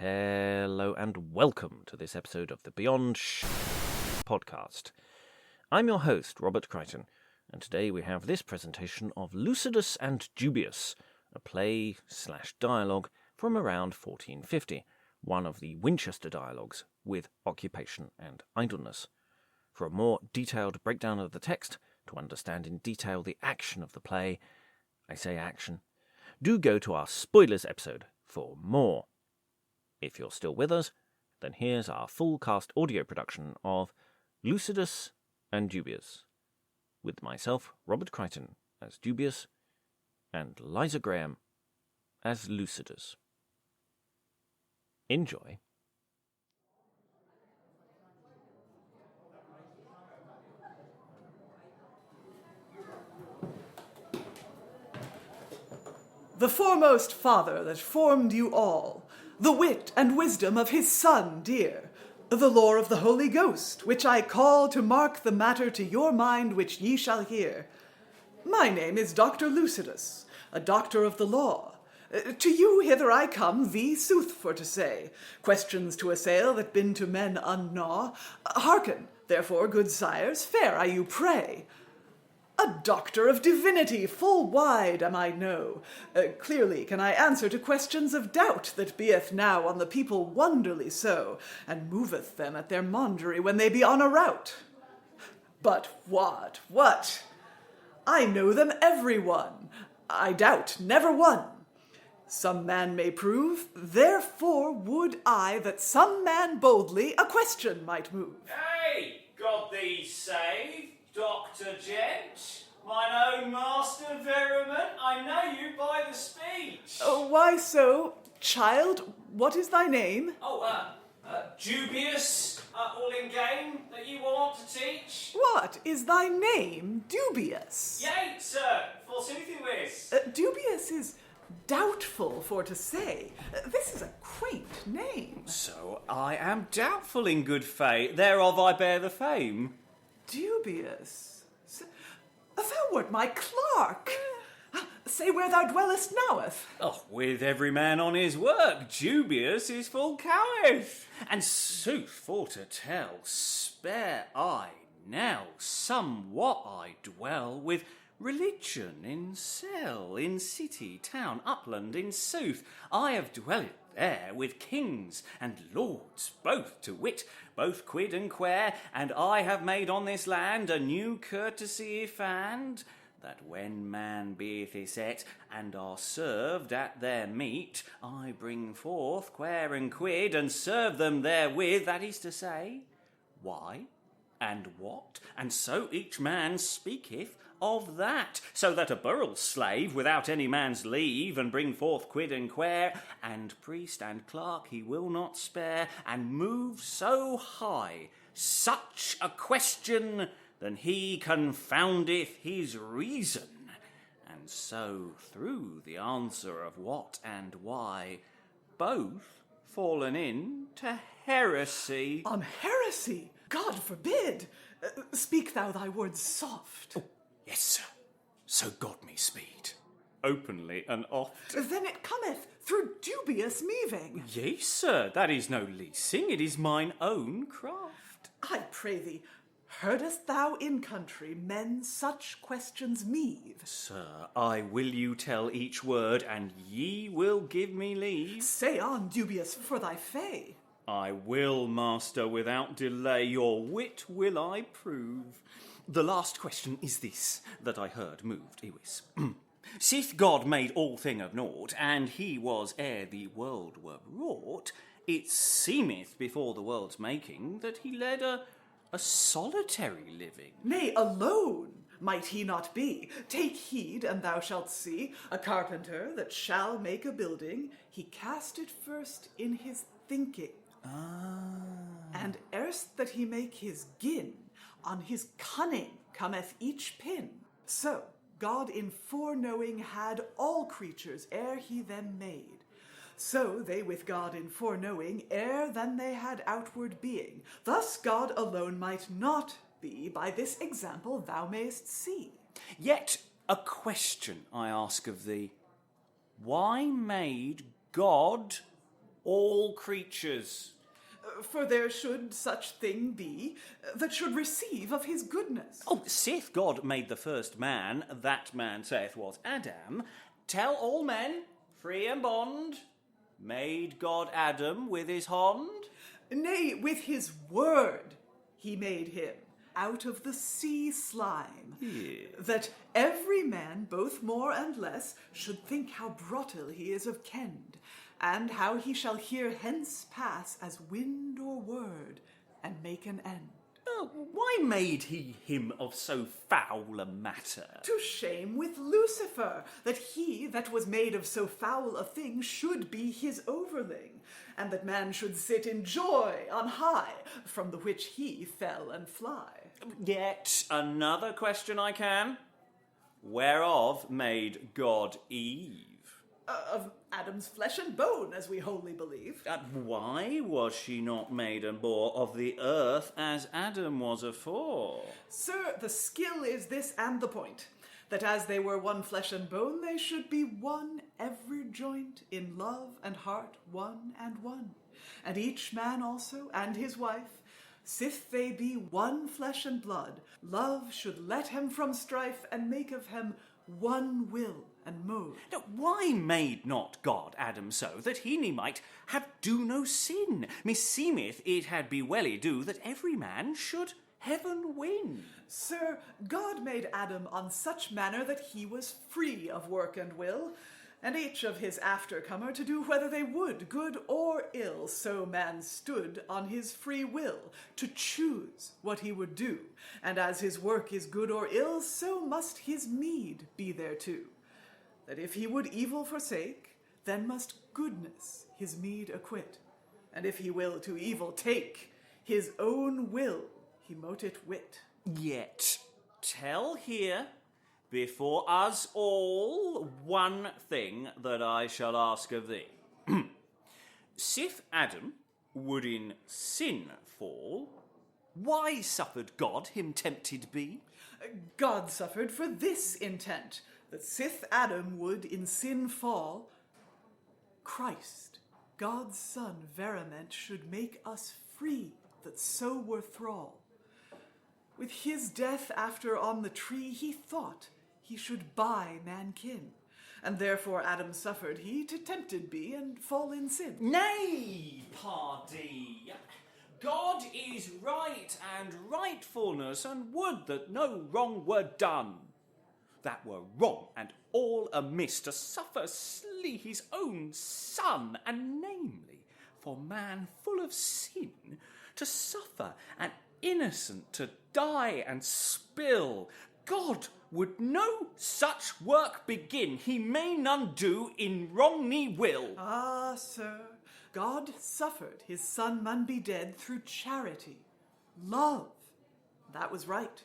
Hello and welcome to this episode of the Beyond Shakespeare Podcast. I'm your host, Robert Crighton, and today we have this presentation of Lucidus and Dubius, a play/dialogue from around 1450, one of the Winchester Dialogues with Occupation and Idleness. For a more detailed breakdown of the text, to understand in detail the action of the play, I say action, do go to our spoilers episode for more. If you're still with us, then here's our full cast audio production of Lucidus and Dubius, with myself, Robert Crighton, as Dubius, and Liza Graham as Lucidus. Enjoy. The foremost father that formed you all, the wit and wisdom of his son dear, the lore of the Holy Ghost, which I call to mark the matter to your mind which ye shall hear. My name is Dr. Lucidus, a doctor of the law. To you hither I come, thee sooth for to say, questions to assail that been to men unknaw. Hearken, therefore, good sires, fair I you pray. A doctor of divinity, full wide am I know. Clearly can I answer to questions of doubt that beeth now on the people wonderly so, and moveth them at their maundery when they be on a rout. But what? I know them every one. I doubt never one. Some man may prove, therefore would I that some man boldly a question might move. Hey, God thee save, Dr. Gent, mine own master Veriment, I know you by the speech. Why so, child, what is thy name? Dubius, all in game, that you want to teach. What is thy name, Dubius? Yea, sir, forsooth you is. Dubius is doubtful for to say. This is a quaint name. So I am doubtful in good faith, thereof I bear the fame. Dubius? Thou wert my clerk. Say where thou dwellest noweth. Oh, with every man on his work, Dubius is full coweth. And sooth for to tell, spare I now somewhat I dwell with religion in cell, in city, town, upland, in sooth. I have dwelled there with kings and lords, both to wit, both quid and quare, and I have made on this land a new courtesy fand, that when man beeth yset, and are served at their meat, I bring forth quare and quid, and serve them therewith, that is to say, why, and what, and so each man speaketh of that, so that a borough slave, without any man's leave, and bring forth quid and quare, and priest and clerk he will not spare, and move so high such a question, than he confoundeth his reason, and so through the answer of what and why, both fallen into heresy. On heresy? God forbid! Speak thou thy words soft. Oh, yes, sir. So God me speed. Openly and oft. Then it cometh through dubious meaving. Yea, sir, that is no leasing, it is mine own craft. I pray thee, heardest thou in country men such questions meave? Sir, I will you tell each word, and ye will give me leave. Say on, Dubius, for thy fay. I will, master, without delay, your wit will I prove. The last question is this, that I heard moved Ewis. Sith God made all thing of naught, and he was ere the world were wrought, it seemeth before the world's making that he led a solitary living. Nay, alone might he not be. Take heed, and thou shalt see a carpenter that shall make a building, he cast it first in his thinking. And erst that he make his gin, on his cunning cometh each pin. So God in foreknowing had all creatures ere he them made. So they with God in foreknowing ere than they had outward being. Thus God alone might not be, by this example thou mayst see. Yet a question I ask of thee. Why made God all creatures. For there should such thing be that should receive of his goodness. Oh, sith God made the first man, that man saith was Adam, tell all men, free and bond, made God Adam with his hand? Nay, with his word he made him, out of the sea slime, that every man, both more and less, should think how broughtil he is of kend, and how he shall hear hence pass as wind or word, and make an end. Oh, why made he him of so foul a matter? To shame with Lucifer, that he that was made of so foul a thing should be his overling, and that man should sit in joy on high, from the which he fell and fly. Yet another question I can. Whereof made God Eve? Of Adam's flesh and bone, as we wholly believe. Why was she not made and bore of the earth as Adam was afore? Sir, the skill is this and the point, that as they were one flesh and bone, they should be one every joint, in love and heart one and one. And each man also, and his wife, sith they be one flesh and blood, love should let him from strife, and make of him one will and mode. Now, why made not God Adam so, that he might have do no sin? Meseemeth it had be welly do that every man should heaven win. Sir, God made Adam on such manner that he was free of work and will, and each of his aftercomer to do whether they would, good or ill. So man stood on his free will, to choose what he would do, and as his work is good or ill, so must his meed be thereto. That if he would evil forsake, then must goodness his meed acquit, and if he will to evil take, his own will he mote it wit. Yet tell here, before us all, one thing that I shall ask of thee. Sith Adam would in sin fall, why suffered God him tempted be? God suffered for this intent, that sith Adam would in sin fall, Christ, God's Son, verament, should make us free that so were thrall. With his death after on the tree, he thought he should buy mankin, and therefore Adam suffered he to tempted be and fall in sin. Nay, pardie, God is right and rightfulness, and would that no wrong were done. That were wrong and all amiss to suffer slee his own son, and namely for man full of sin to suffer, and innocent to die and spill. God would no such work begin, he may none do in wrongly will. Ah, sir, God suffered his son man be dead through charity, love. That was right.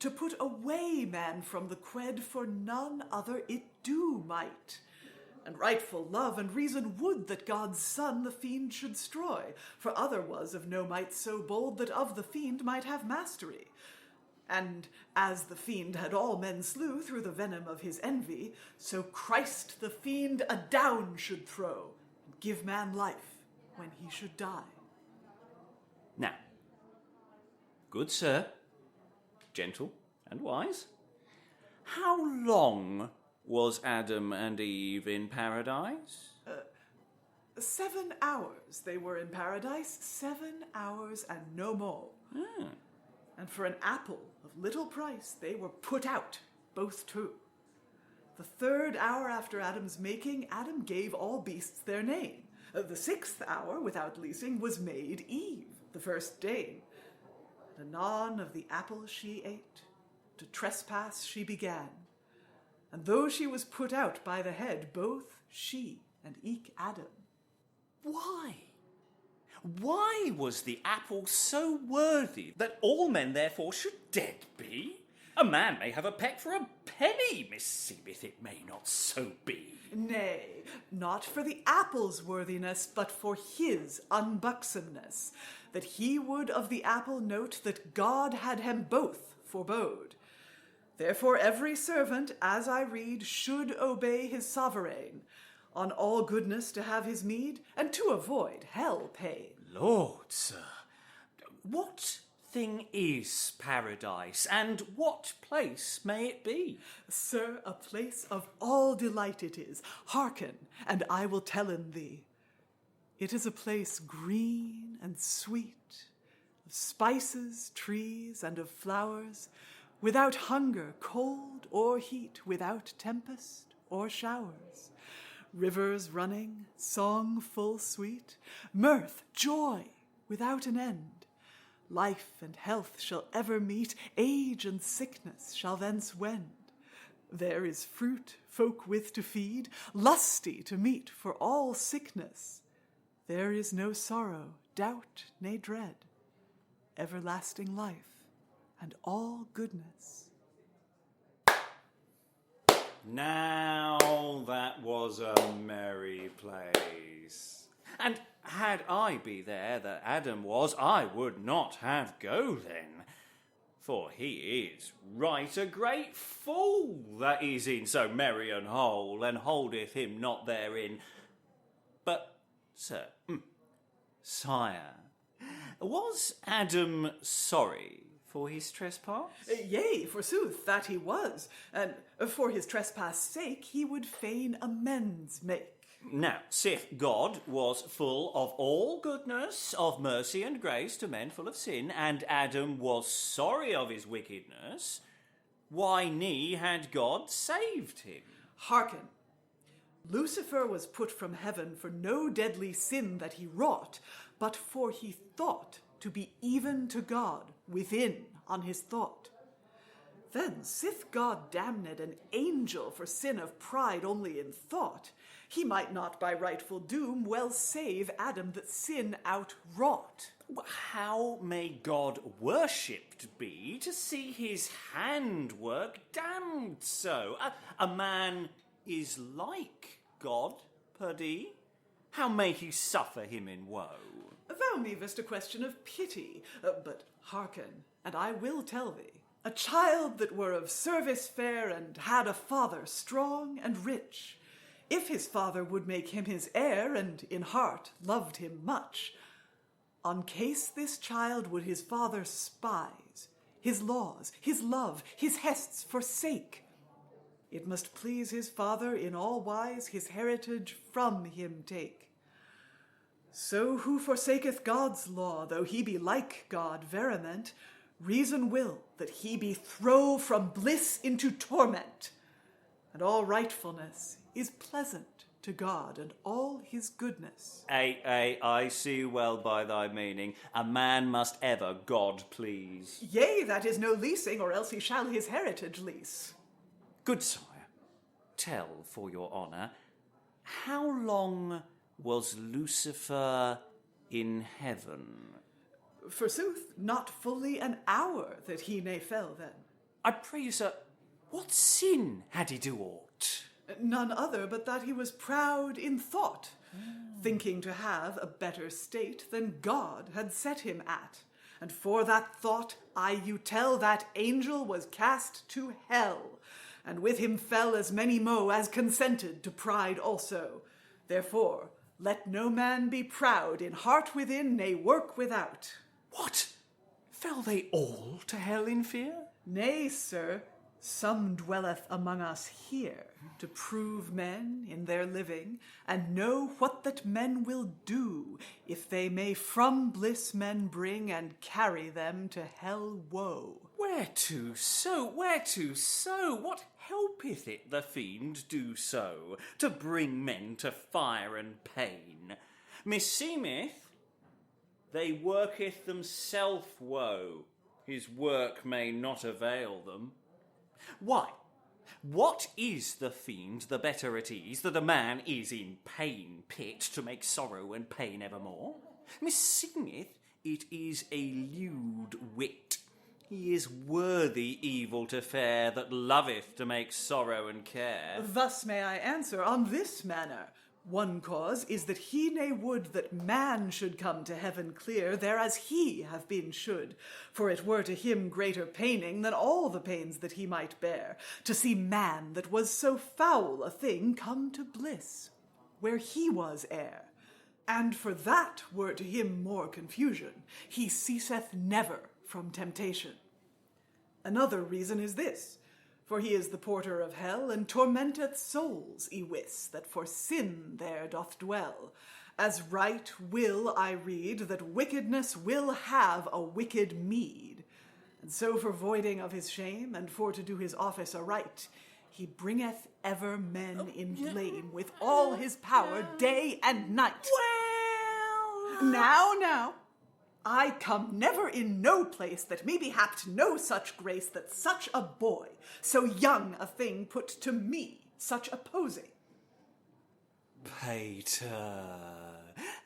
To put away man from the qued, for none other it do might. And rightful love and reason would that God's son the fiend should stroy, for other was of no might so bold that of the fiend might have mastery. And as the fiend had all men slew through the venom of his envy, so Christ the fiend adown should throw, and give man life when he should die. Now, good sir, gentle and wise, how long was Adam and Eve in paradise? 7 hours they were in paradise, 7 hours and no more. And for an apple of little price they were put out, both two. The 3rd hour after Adam's making, Adam gave all beasts their name. The 6th hour, without leasing, was made Eve, the first dame. And anon of the apple she ate, to trespass she began. And though she was put out by the head, both she and eke Adam. Why? Why was the apple so worthy that all men therefore should dead be? A man may have a peck for a penny, meseemeth it may not so be. Nay, not for the apple's worthiness, but for his unbuxomness, that he would of the apple note that God had him both forbode. Therefore every servant, as I read, should obey his sovereign. on all goodness to have his meed, and to avoid hell pain. Lord, sir, what thing is paradise, and what place may it be? Sir, a place of all delight it is. Hearken, and I will tellen thee. It is a place green and sweet, of spices, trees, and of flowers, without hunger, cold, or heat, without tempest or showers. Rivers running, song full sweet, mirth, joy, without an end. Life and health shall ever meet, age and sickness shall thence wend. There is fruit folk with to feed, lusty to meet for all sickness. There is no sorrow, doubt, ne dread, everlasting life and all goodness. Now that was a merry place. And had I be there that Adam was, I would not have go then. For he is right a great fool that is in so merry an hole, and holdeth him not therein. But, sir, sire, was Adam sorry for his trespass? Yea, forsooth, that he was, and for his trespass' sake he would fain amends make. Now, sith God was full of all goodness, of mercy and grace to men full of sin, and Adam was sorry of his wickedness, why ne had God saved him? Hearken. Lucifer was put from heaven for no deadly sin that he wrought, but for he thought to be even to God within on his thought. Then, sith God damned an angel for sin of pride only in thought, he might not by rightful doom well save Adam that sin outwrought. How may God worshipped be to see his handwork damned so? A man is like God, pardie. How may he suffer him in woe? Thou meavest a question of pity, but hearken, and I will tell thee. A child that were of service fair and had a father strong and rich, if his father would make him his heir and in heart loved him much, on case this child would his father spise, his laws, his love, his hests forsake, it must please his father in all wise his heritage from him take. So who forsaketh God's law, though he be like God verament, reason will that he be throw from bliss into torment, and all rightfulness is pleasant to God and all his goodness. I see well by thy meaning. A man must ever God please. Yea, that is no leasing, or else he shall his heritage lease. Good sire, tell for your honour, how long was Lucifer in heaven? Forsooth, not fully an hour that he ne fell then. I pray you, sir, what sin had he do aught? None other but that he was proud in thought, thinking to have a better state than God had set him at. And for that thought, I you tell, that angel was cast to hell, and with him fell as many mo as consented to pride also. Therefore, let no man be proud in heart within, ne work without. What? Fell they all to hell in fear? Nay, sir, some dwelleth among us here, to prove men in their living, and know what that men will do, if they may from bliss men bring, and carry them to hell woe. Whereto so? Whereto so? What helpeth it the fiend do so, to bring men to fire and pain? Meseemeth they worketh themself woe, his work may not avail them. Why, what is the fiend the better at ease, that a man is in pain pit to make sorrow and pain evermore? Meseemeth it is a lewd wit. He is worthy evil to fare, that loveth to make sorrow and care. Thus may I answer on this manner. One cause is that he ne would that man should come to heaven clear, thereas he have been should, for it were to him greater paining than all the pains that he might bear, to see man that was so foul a thing come to bliss. where he was heir. And for that were to him more confusion, he ceaseth never from temptation. Another reason is this, for he is the porter of hell, and tormenteth souls, y-wis, that for sin there doth dwell. As right will I read, that wickedness will have a wicked meed. And so for voiding of his shame, and for to do his office aright, he bringeth ever men in blame with all his power day and night. Well... Now, I come never in no place that me be happed no such grace that such a boy, so young a thing, put to me such opposing. Pater,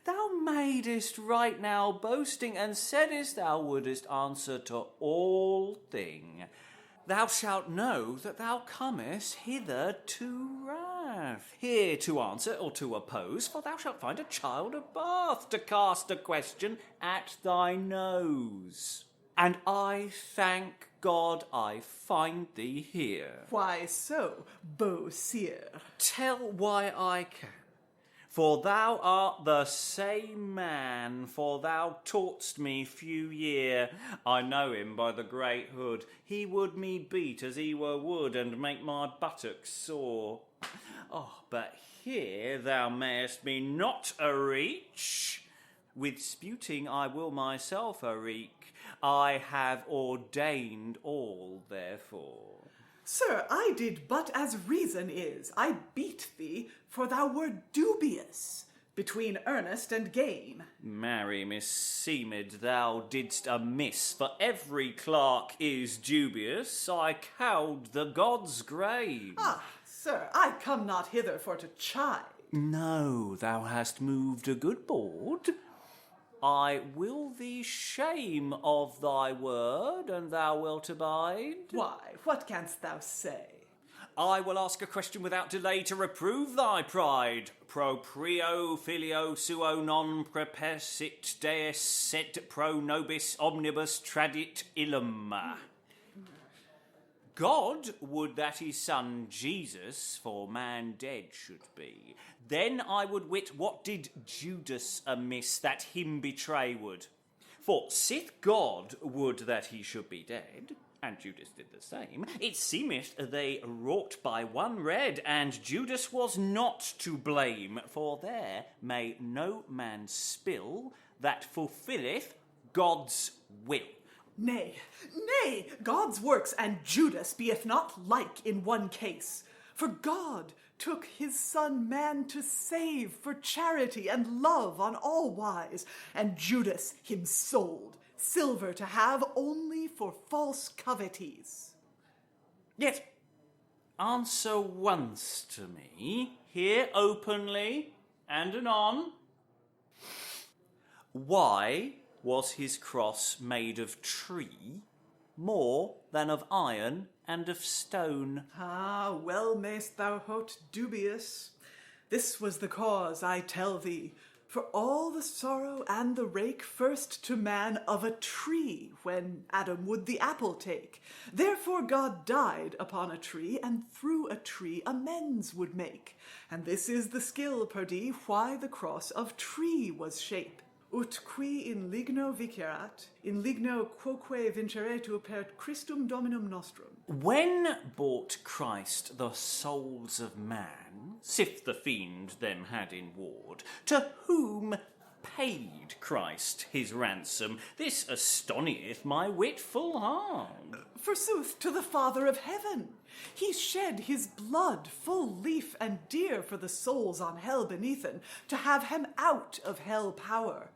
thou madest right now boasting, and saidest thou wouldest answer to all thing. Thou shalt know that thou comest hither to wrath, here to answer or to oppose, for thou shalt find a child of Bath to cast a question at thy nose. And I thank God I find thee here. Why so, beau sire? Tell why I can. For thou art the same man, for thou taught'st me few year. I know him by the great hood. He would me beat as he were wood, and make my buttocks sore. Oh, but here thou mayest me not a-reach. With sputing I will myself a-wreak. I have ordained all therefore. Sir, I did but as reason is. I beat thee, for thou wert dubious between earnest and game. Marry, misseemed thou didst amiss, for every clerk is dubious. I cowed the god's grave. Ah, sir, I come not hither for to chide. No, thou hast moved a good board. I will thee shame of thy word, and thou wilt abide. Why, what canst thou say? I will ask a question without delay to reprove thy pride. Proprio filio suo non prepersit deus, sed pro nobis omnibus tradit illum. God would that his son Jesus for man dead should be. Then I would wit what did Judas amiss that him betray would. For sith God would that he should be dead, and Judas did the same, it seemeth they wrought by one red, and Judas was not to blame, for there may no man spill that fulfilleth God's will. Nay, God's works and Judas beeth not like in one case. For God took his son man to save for charity and love on all wise, and Judas him sold, silver to have only for false coveties. Yet answer once to me, here openly and anon, why was his cross made of tree more than of iron and of stone? Ah, well mayst thou hote dubious. This was the cause, I tell thee, for all the sorrow and the rake first to man of a tree, when Adam would the apple take. Therefore God died upon a tree, and through a tree amends would make. And this is the skill, pardie, why the cross of tree was shape. Ut qui in ligno vicerat, in ligno quoque vinceretur per Christum Dominum nostrum. When bought Christ the souls of man, sith the fiend them had in ward, to whom paid Christ his ransom? This astonieth my wit full hard. Forsooth, to the Father of heaven. He shed his blood full lief and dear for the souls on hell beneathen, to have him out of hell power.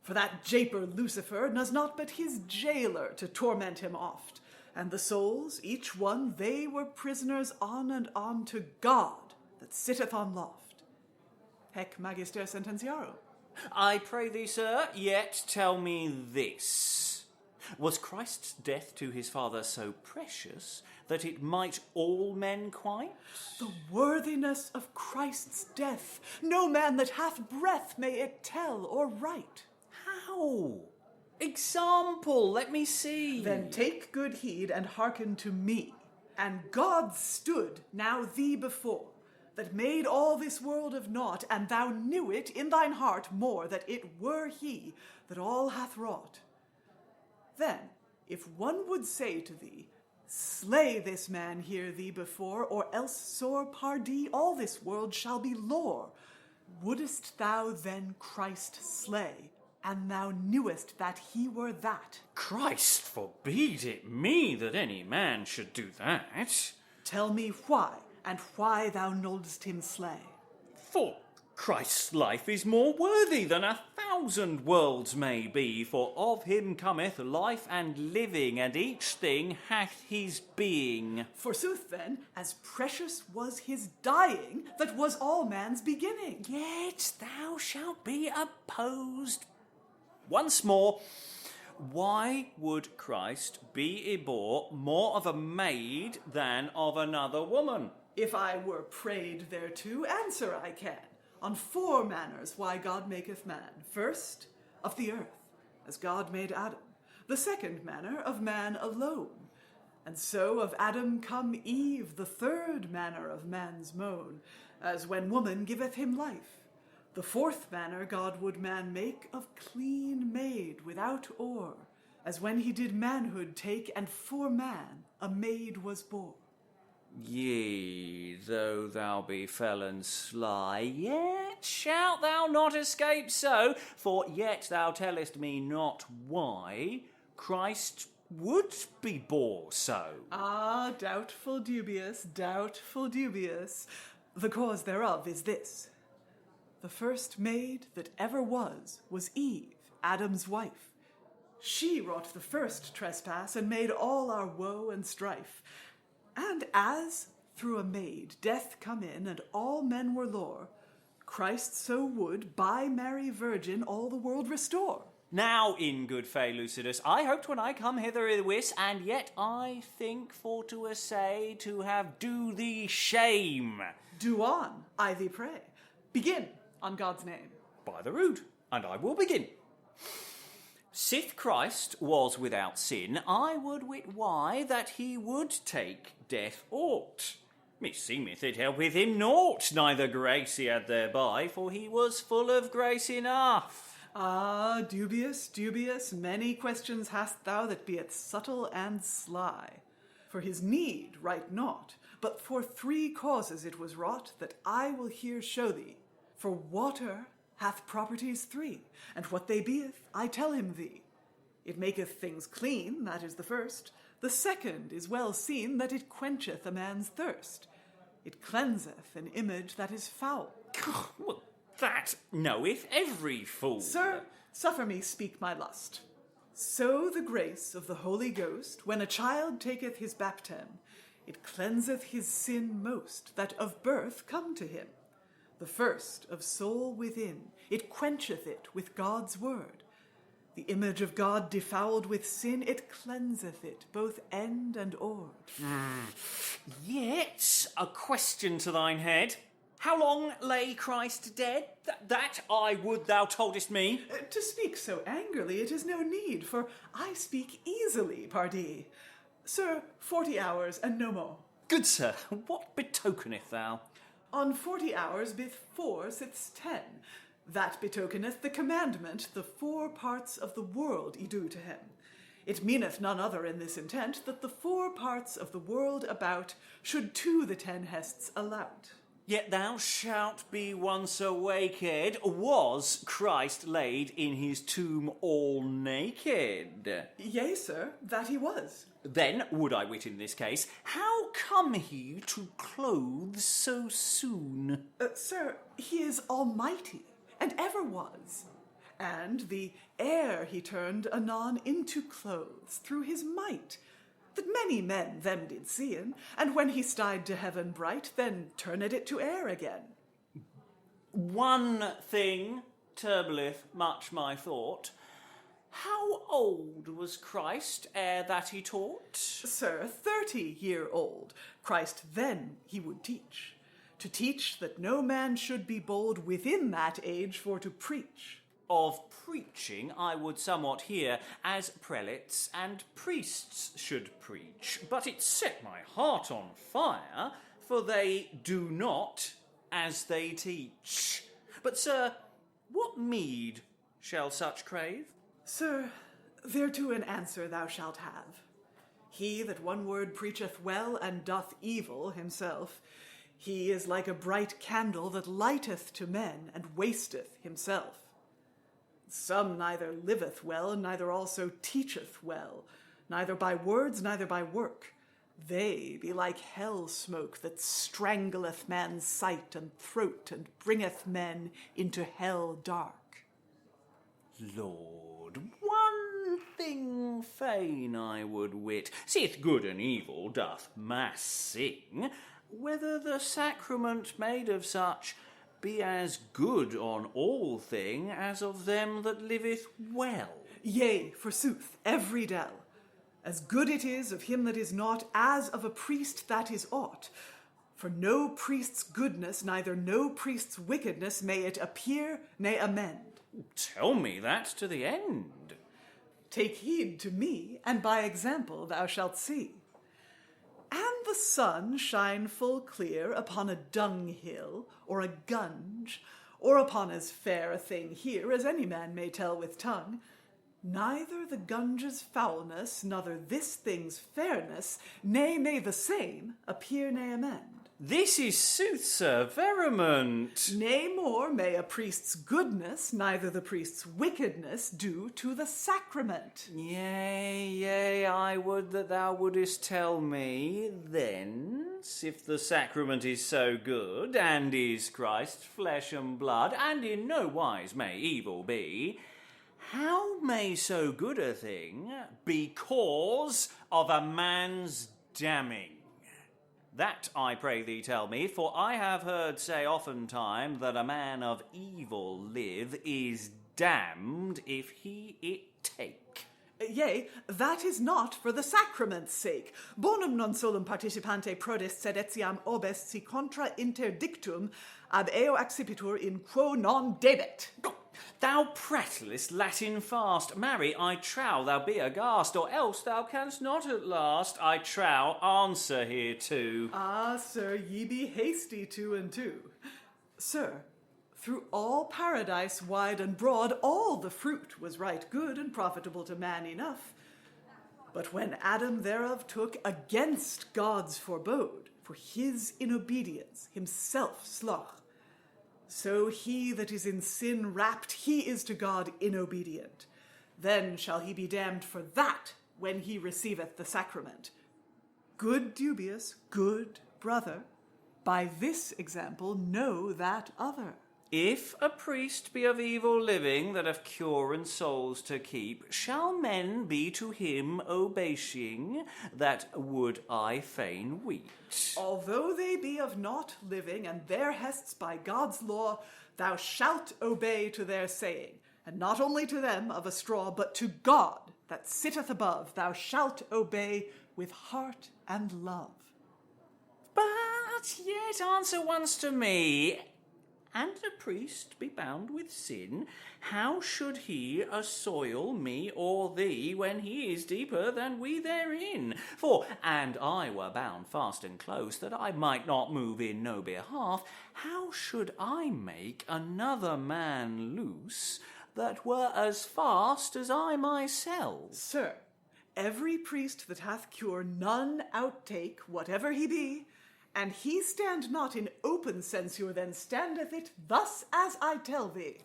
For that japer Lucifer does not but his jailer to torment him oft, and the souls, each one, they were prisoners on and on to God that sitteth on loft. Hec magister sententiarum. I pray thee, sir, yet tell me this. Was Christ's death to his Father so precious that it might all men quite? The worthiness of Christ's death, no man that hath breath may it tell or write. How? Example, let me see. Then take good heed and hearken to me. And God stood now thee before, that made all this world of naught, and thou knew it in thine heart more, that it were he that all hath wrought. Then, if one would say to thee, slay this man here thee before, or else sore pardie, all this world shall be lore. Wouldest thou then Christ slay, and thou knewest that he were that? Christ forbid it me that any man should do that. Tell me why, and why thou knowest him slay. For Christ's life is more worthy than 1,000 worlds may be, for of him cometh life and living, and each thing hath his being. Forsooth then, as precious was his dying, that was all man's beginning. Yet thou shalt be opposed. Once more, why would Christ be ybore more of a maid than of another woman? If I were prayed thereto, answer I can. On 4 manners why God maketh man. First, of the earth, as God made Adam. The second manner, of man alone. And so of Adam come Eve, the third manner of man's moan, as when woman giveth him life. The 4th manner God would man make of clean maid without o'er, as when he did manhood take, and for man a maid was bore. Yea, though thou be felon sly, yet shalt thou not escape so, for yet thou tellest me not why Christ would be bore so. Ah, doubtful Dubius, doubtful Dubius. The cause thereof is this. The first maid that ever was Eve, Adam's wife. She wrought the first trespass, and made all our woe and strife. And as, through a maid, death come in, and all men were lore, Christ so would, by Mary Virgin, all the world restore. Now, in good fay, Lucidus, I hoped when I come hither iwis, and yet I think for to assay to have do thee shame. Do on, I thee pray. Begin, on God's name. By the rood, and I will begin. Sith Christ was without sin, I would wit why that he would take death aught. Meseemeth it helpeth him naught, neither grace he had thereby, for he was full of grace enough. Ah, Dubius, Dubius, many questions hast thou that be'th subtle and sly. For his need right not, but for 3 causes it was wrought, that I will here show thee. For water hath properties 3, and what they be'th, I tell him thee. It maketh things clean, that is the first. The second is well seen, that it quencheth a man's thirst. It cleanseth an image that is foul. Well, that knoweth every fool. Sir, suffer me speak my lust. So the grace of the Holy Ghost, when a child taketh his baptism, it cleanseth his sin most, that of birth come to him. The first of soul within, it quencheth it with God's word. The image of God defouled with sin, it cleanseth it, both end and ord. Yet, a question to thine head. How long lay Christ dead? That I would thou toldest me. To speak so angrily it is no need, for I speak easily, pardie. Sir, 40 hours and no more. Good sir, what betokeneth thou? On 40 hours bith 4 siths 10. That betokeneth the commandment, the 4 parts of the world y do to him. It meaneth none other in this intent, that the 4 parts of the world about should to the 10 hests allowed. Yet thou shalt be once awaked. Was Christ laid in his tomb all naked? Yea, sir, that he was. Then would I wit in this case, how come he to clothes so soon? Sir, he is almighty, and ever was. And the air he turned anon into clothes through his might, that many men them did seein, and when he stied to heaven bright, then turned it to air again. One thing troubleth much my thought. How old was Christ ere that he taught? Sir, 30-year-old. Christ then he would teach. To teach that no man should be bold within that age for to preach. Of preaching I would somewhat hear, as prelates and priests should preach, but it set my heart on fire, for they do not as they teach. But, sir, what meed shall such crave? Sir, thereto an answer thou shalt have. He that one word preacheth well and doth evil himself, he is like a bright candle that lighteth to men and wasteth himself. Some neither liveth well, neither also teacheth well, neither by words, neither by work. They be like hell smoke that strangleth man's sight and throat, and bringeth men into hell dark. Lord, one thing fain I would wit, sith good and evil doth mass sing, whether the sacrament made of such be as good on all thing as of them that liveth well. Yea, forsooth, every dell. As good it is of him that is not, as of a priest that is aught. For no priest's goodness, neither no priest's wickedness may it appear, ne amend. Tell me that to the end. Take heed to me, and by example thou shalt see. And the sun shine full clear upon a dunghill, or a gunge, or upon as fair a thing here as any man may tell with tongue, neither the gunge's foulness, nother this thing's fairness, nay, may the same appear ne amend. This is sooth, sir, veriment. Nay more may a priest's goodness, neither the priest's wickedness, do to the sacrament. Yea, I would that thou wouldest tell me, thence, if the sacrament is so good, and is Christ's flesh and blood, and in no wise may evil be, how may so good a thing be cause of a man's damning? That, I pray thee, tell me, for I have heard say oftentime that a man of evil live is damned if he it take. Yea, that is not for the sacrament's sake. Bonum non solum participante prodest, sed etiam obest si contra interdictum ab eo accipitur in quo non debet. Thou prattlest Latin fast. Marry, I trow thou be aghast, or else thou canst not at last, I trow, answer hereto. Ah, sir, ye be hasty two and two. Sir, through all paradise wide and broad, all the fruit was right good and profitable to man enough. But when Adam thereof took, against God's forebode, for his inobedience himself slough. So he that is in sin wrapped, he is to God inobedient. Then shall he be damned for that when he receiveth the sacrament. Good Dubius, good brother, by this example know that other. If a priest be of evil living that have cure and souls to keep, shall men be to him obeying? That would I fain weet. Although they be of not living, and their hests by God's law, thou shalt obey to their saying, and not only to them of a straw, but to God that sitteth above, thou shalt obey with heart and love. But yet answer once to me. And a priest be bound with sin, how should he assoil me or thee when he is deeper than we therein? For, and I were bound fast and close, that I might not move in no behalf, how should I make another man loose that were as fast as I myself? Sir, every priest that hath cure none outtake, whatever he be, and he stand not in open censure, then standeth it thus as I tell thee.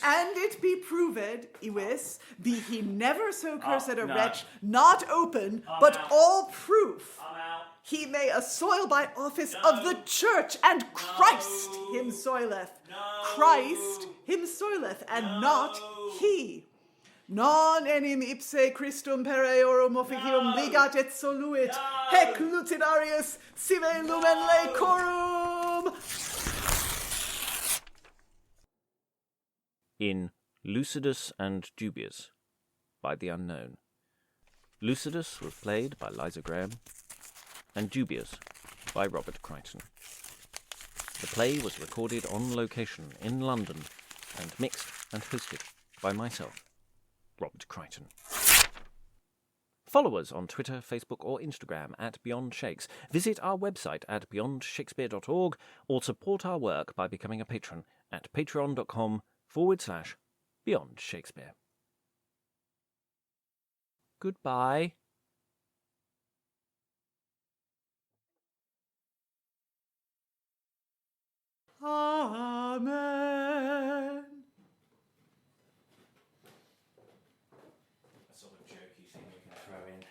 And it be proved, Iwis, be he never so cursed a wretch, not open, but all proof. He may assoil by office of the church, and Christ him soileth. Christ him soileth, and not he. Non enim ipse Christum per eorum officium ligat et soluit, hec Lucidarius sive lumen leicorum. In Lucidus and Dubius, by the unknown. Lucidus was played by Liza and Dubius by Robert Crighton. The play was recorded on location in London and mixed and hosted by myself, Robert Crighton. Follow us on Twitter, Facebook or Instagram at Beyond Shakes. Visit our website at beyondshakespeare.org or support our work by becoming a patron at patreon.com/Beyond Shakespeare. Goodbye. Amen. A sort of jokey thing you can throw in.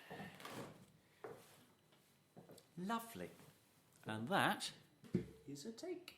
Lovely. And that is a take.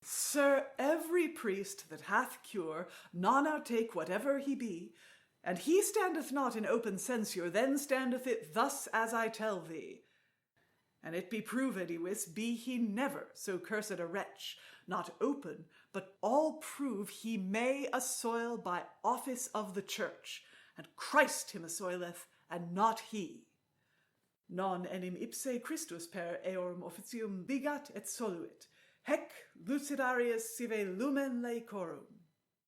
Sir, every priest that hath cure, none take whatever he be, and he standeth not in open censure, then standeth it thus as I tell thee. And it be proved, Iwis, be he never so cursed a wretch, not open, but all prove he may assoil by office of the church, and Christ him assoileth, and not he. Non enim ipse Christus per eorum officium bigat et soluit, hec lucidarius sive lumen leicorum.